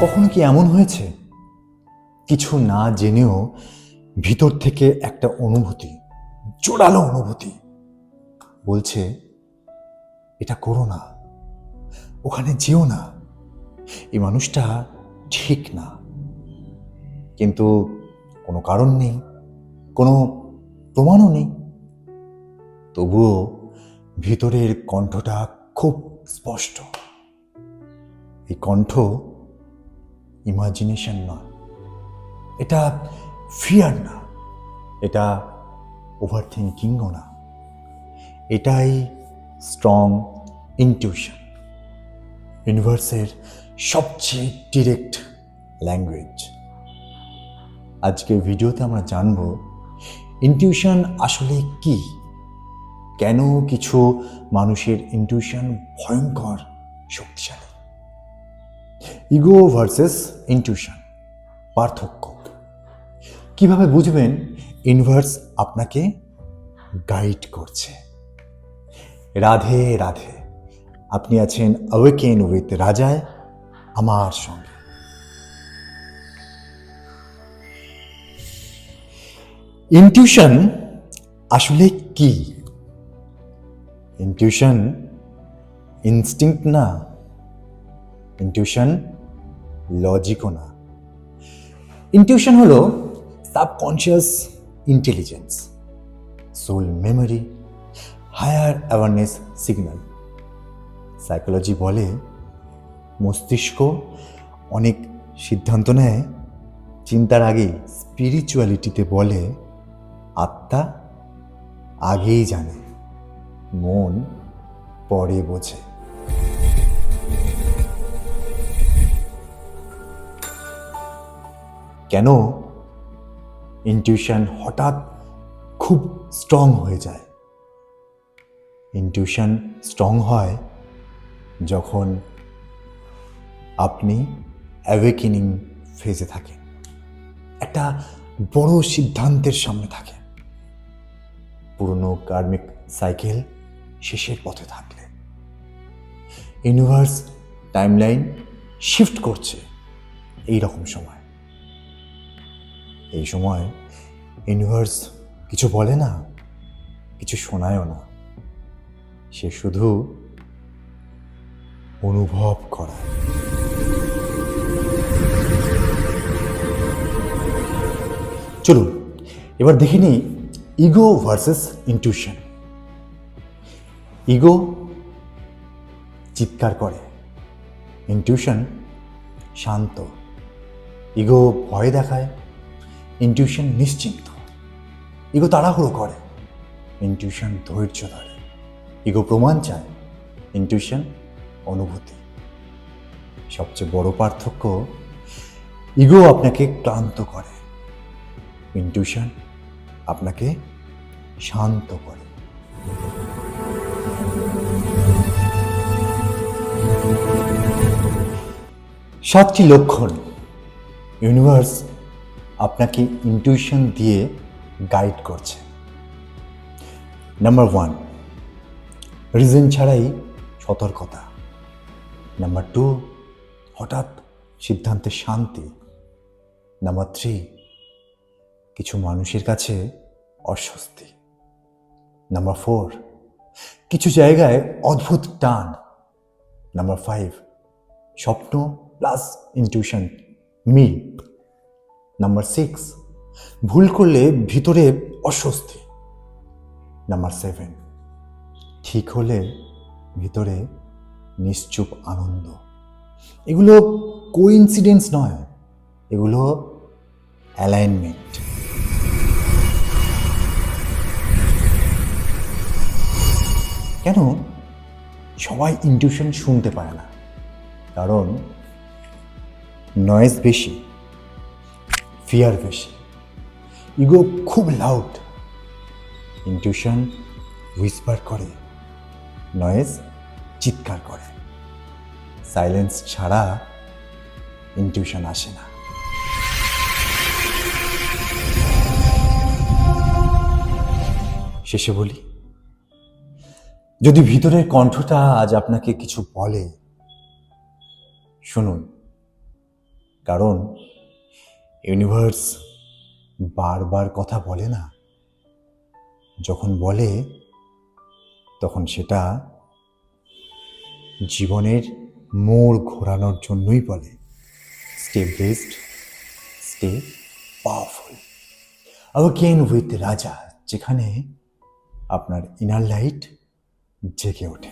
কখনো কি এমন হয়েছে কিছু না জেনেও ভিতর থেকে একটা অনুভূতি, জোরালো অনুভূতি বলছে এটা করো না, ওখানে যেও না, এই মানুষটা ঠিক না, কিন্তু কোনো কারণ নেই, কোনো প্রমাণও নেই, তবুও ভিতরের কণ্ঠটা খুব স্পষ্ট। এই কণ্ঠ ইমাজিনেশন নয়, এটা ফিয়ার না, এটা ওভার থিঙ্কিংও না, এটাই স্ট্রং ইনটিউশন, ইউনিভার্সের সবচেয়ে ডিরেক্ট ল্যাঙ্গুয়েজ। আজকের ভিডিওতে আমরা জানব ইনটিউশন আসলে কি, কেন কিছু মানুষের ইনটিউশন ভয়ঙ্কর শক্তিশালী, ইগো ভার্সেস ইনটিউশন পার্থক্য, কিভাবে বুঝবেন ইউনিভার্স আপনাকে গাইড করছে। রাধে রাধে, আপনি আছেন অ্যাওয়েকেন উইথ রাজায় আমার সঙ্গে। ইনটিউশন আসলে কি? ইনটিউশন ইনস্টিংক্ট না, ইনটিউশন লজিকও না। ইনটিউশন হলো subconscious intelligence, soul memory, higher awareness signal. Psychology বলে মস্তিষ্ক অনেক সিদ্ধান্ত নেয় চিন্তার আগে। স্পিরিচুয়ালিটিতে বলে আত্মা আগেই জানে, মন পরে বোঝে। কেন ইনটিউশন হঠাৎ খুব স্ট্রং হয়ে যায়? ইনটিউশন স্ট্রং হয় যখন আপনি অ্যাওয়েকেনিং ফেজে থাকেন, একটা বড় সিদ্ধান্তের সামনে থাকেন, পুরনো কার্মিক সাইকেল শেষের পথে থাকলে, ইউনিভার্স টাইমলাইন শিফট করছে এই রকম সময়। এই সময় ইউনিভার্স কিছু বলে না, কিছু শোনায়ও না, সে শুধু অনুভব করা। চলুন এবার দেখে নিই ইগো ভার্সেস ইনটিউশন। ইগো চিৎকার করে, ইনটিউশন শান্ত। ইগো ভয় দেখায়, ইনটিউশন নিশ্চিন্ত। ইগো তাড়াহুড়ো করে, ইনটিউশন ধৈর্য ধরে। ইগো প্রমাণ চায়, ইনটিউশন অনুভূতি। সবচেয়ে বড় পার্থক্য, ইগো আপনাকে ক্লান্ত করে, ইনটিউশন আপনাকে শান্ত করে। সাতটি লক্ষণ ইউনিভার্স আপনাকে ইনটিউশন দিয়ে গাইড করছে। নাম্বার 1, রিজন ছাড়াই সতর্কতা। নাম্বার 2, হঠাৎ সিদ্ধান্তে শান্তি। নাম্বার 3, কিছু মানুষের কাছে অস্বস্তি। নাম্বার 4, কিছু জায়গায় অদ্ভুত টান। নাম্বার 5, স্বপ্ন প্লাস ইনটিউশন মিল। নাম্বার 6, ভুল করলে ভিতরে অস্বস্তি। নাম্বার 7, ঠিক হলে ভিতরে নিশ্চুপ আনন্দ। এগুলো কোইন্সিডেন্স নয়, এগুলো অ্যালাইনমেন্ট। কেন সবাই ইনটিউশন শুনতে পায় না? কারণ নয়েজ বেশি, ফিয়ার বেশি, ইগো খুব লাউড। ইনটিউশন হুইসপার করে, নয়েজ চিৎকার করে। সাইলেন্স ছাড়া ইনটিউশন আসে না। শেষে বলি, যদি ভিতরের কণ্ঠটা আজ আপনাকে কিছু বলে, শুনুন, কারণ ইউনিভার্স বারবার কথা বলে না, যখন বলে তখন সেটা জীবনের মোড় ঘোরানোর জন্যই বলে। Stay blessed, stay powerful. Awaken with রাজা, যেখানে আপনার ইনার লাইট জেগে ওঠে।